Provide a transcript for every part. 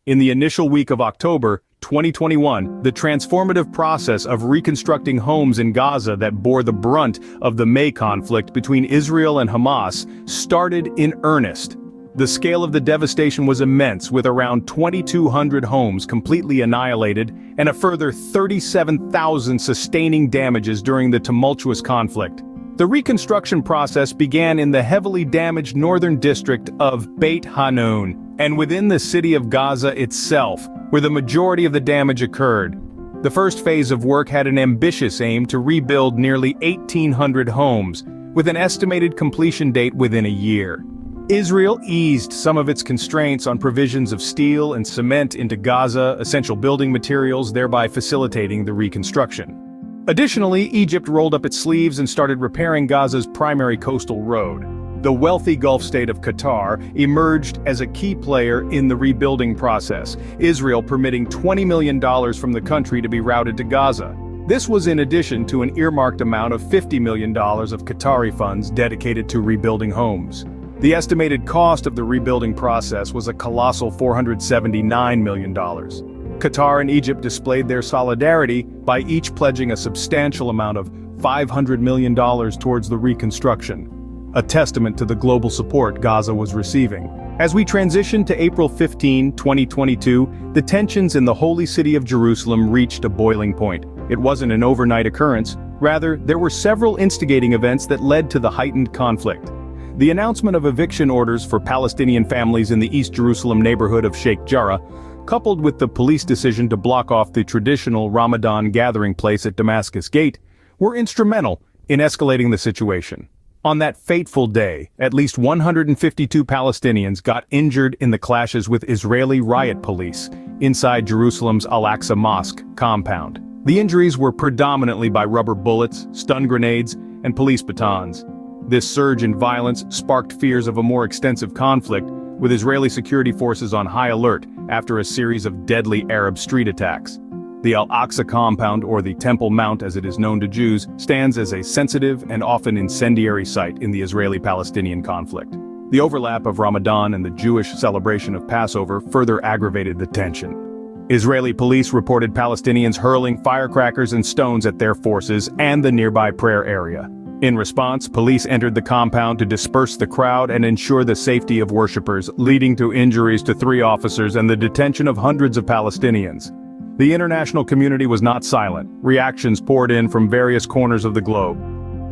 In the initial week of October 2021, the transformative process of reconstructing homes in Gaza that bore the brunt of the May conflict between Israel and Hamas started in earnest. The scale of the devastation was immense, with around 2,200 homes completely annihilated and a further 37,000 sustaining damages during the tumultuous conflict. The reconstruction process began in the heavily damaged northern district of Beit Hanun, and within the city of Gaza itself, where the majority of the damage occurred. The first phase of work had an ambitious aim to rebuild nearly 1,800 homes, with an estimated completion date within a year. Israel eased some of its constraints on provisions of steel and cement into Gaza, essential building materials, thereby facilitating the reconstruction. Additionally, Egypt rolled up its sleeves and started repairing Gaza's primary coastal road. The wealthy Gulf state of Qatar emerged as a key player in the rebuilding process, Israel permitting $20 million from the country to be routed to Gaza. This was in addition to an earmarked amount of $50 million of Qatari funds dedicated to rebuilding homes. The estimated cost of the rebuilding process was a colossal $479 million. Qatar and Egypt displayed their solidarity by each pledging a substantial amount of $500 million towards the reconstruction, a testament to the global support Gaza was receiving. As we transitioned to April 15, 2022, the tensions in the holy city of Jerusalem reached a boiling point. It wasn't an overnight occurrence, rather, there were several instigating events that led to the heightened conflict. The announcement of eviction orders for Palestinian families in the East Jerusalem neighborhood of Sheikh Jarrah, coupled with the police decision to block off the traditional Ramadan gathering place at Damascus Gate, were instrumental in escalating the situation. On that fateful day, at least 152 Palestinians got injured in the clashes with Israeli riot police inside Jerusalem's Al-Aqsa Mosque compound. The injuries were predominantly by rubber bullets, stun grenades, and police batons. This surge in violence sparked fears of a more extensive conflict, with Israeli security forces on high alert after a series of deadly Arab street attacks. The Al-Aqsa compound, or the Temple Mount as it is known to Jews, stands as a sensitive and often incendiary site in the Israeli-Palestinian conflict. The overlap of Ramadan and the Jewish celebration of Passover further aggravated the tension. Israeli police reported Palestinians hurling firecrackers and stones at their forces and the nearby prayer area. In response, police entered the compound to disperse the crowd and ensure the safety of worshippers, leading to injuries to 3 officers and the detention of hundreds of Palestinians. The international community was not silent. Reactions poured in from various corners of the globe.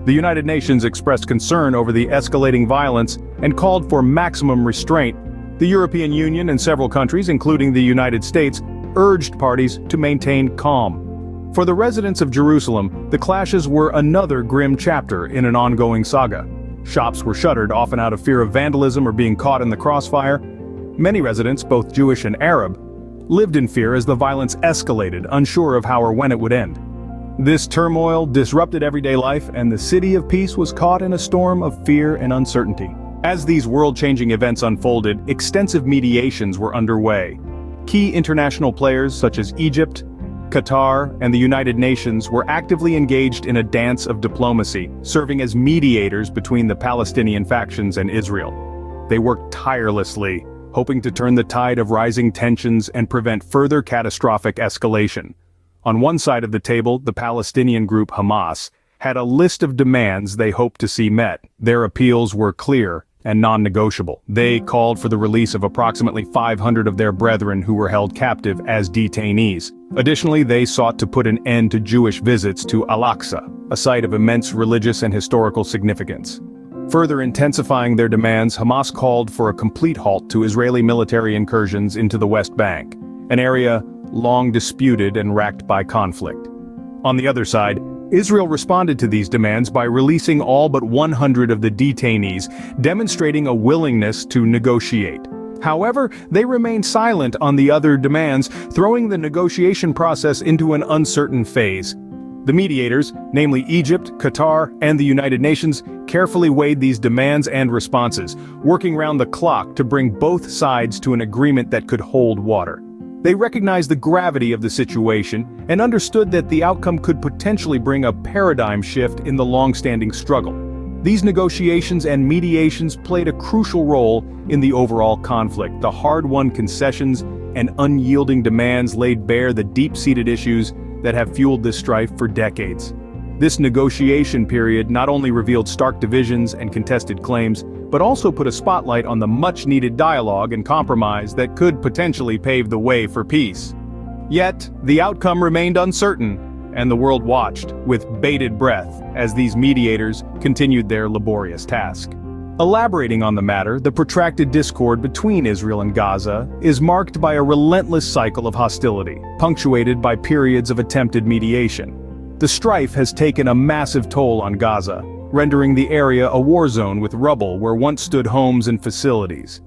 The United Nations expressed concern over the escalating violence and called for maximum restraint. The European Union and several countries, including the United States, urged parties to maintain calm. For the residents of Jerusalem, the clashes were another grim chapter in an ongoing saga. Shops were shuttered, often out of fear of vandalism or being caught in the crossfire. Many residents, both Jewish and Arab, lived in fear as the violence escalated, unsure of how or when it would end. This turmoil disrupted everyday life, and the city of peace was caught in a storm of fear and uncertainty. As these world-changing events unfolded, extensive mediations were underway. Key international players such as Egypt, Qatar, and the United Nations were actively engaged in a dance of diplomacy, serving as mediators between the Palestinian factions and Israel. They worked tirelessly, hoping to turn the tide of rising tensions and prevent further catastrophic escalation. On one side of the table, the Palestinian group Hamas had a list of demands they hoped to see met. Their appeals were clear and non-negotiable. They called for the release of approximately 500 of their brethren who were held captive as detainees. Additionally, they sought to put an end to Jewish visits to Al-Aqsa, a site of immense religious and historical significance. Further intensifying their demands, Hamas called for a complete halt to Israeli military incursions into the West Bank, an area long disputed and racked by conflict. On the other side, Israel responded to these demands by releasing all but 100 of the detainees, demonstrating a willingness to negotiate. However, they remained silent on the other demands, throwing the negotiation process into an uncertain phase. The mediators, namely Egypt, Qatar, and the United Nations, carefully weighed these demands and responses, working round the clock to bring both sides to an agreement that could hold water. They recognized the gravity of the situation and understood that the outcome could potentially bring a paradigm shift in the long-standing struggle. These negotiations and mediations played a crucial role in the overall conflict. The hard-won concessions and unyielding demands laid bare the deep-seated issues that have fueled this strife for decades. This negotiation period not only revealed stark divisions and contested claims, but also put a spotlight on the much-needed dialogue and compromise that could potentially pave the way for peace. Yet, the outcome remained uncertain, and the world watched with bated breath as these mediators continued their laborious task. Elaborating on the matter, the protracted discord between Israel and Gaza is marked by a relentless cycle of hostility, punctuated by periods of attempted mediation. The strife has taken a massive toll on Gaza, rendering the area a war zone with rubble where once stood homes and facilities.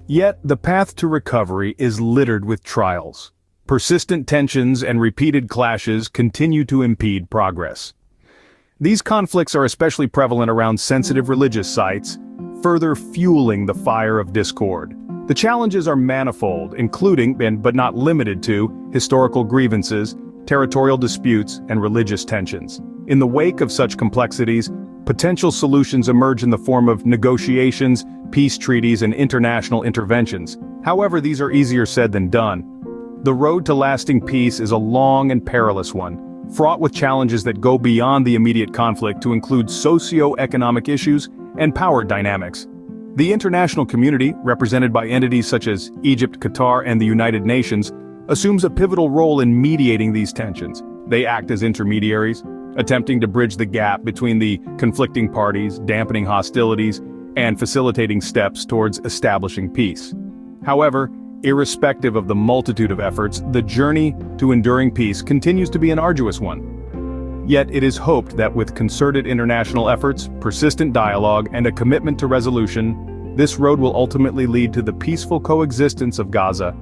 Yet, the path to recovery is littered with trials. Persistent tensions and repeated clashes continue to impede progress. These conflicts are especially prevalent around sensitive religious sites, further fueling the fire of discord. The challenges are manifold, including, but not limited to, historical grievances, territorial disputes, and religious tensions. In the wake of such complexities, potential solutions emerge in the form of negotiations, peace treaties, and international interventions. However, these are easier said than done. The road to lasting peace is a long and perilous one, fraught with challenges that go beyond the immediate conflict to include socio-economic issues and power dynamics. The international community, represented by entities such as Egypt, Qatar, and the United Nations, assumes a pivotal role in mediating these tensions. They act as intermediaries, attempting to bridge the gap between the conflicting parties, dampening hostilities, and facilitating steps towards establishing peace. However, irrespective of the multitude of efforts, the journey to enduring peace continues to be an arduous one. Yet it is hoped that with concerted international efforts, persistent dialogue, and a commitment to resolution, this road will ultimately lead to the peaceful coexistence of Gaza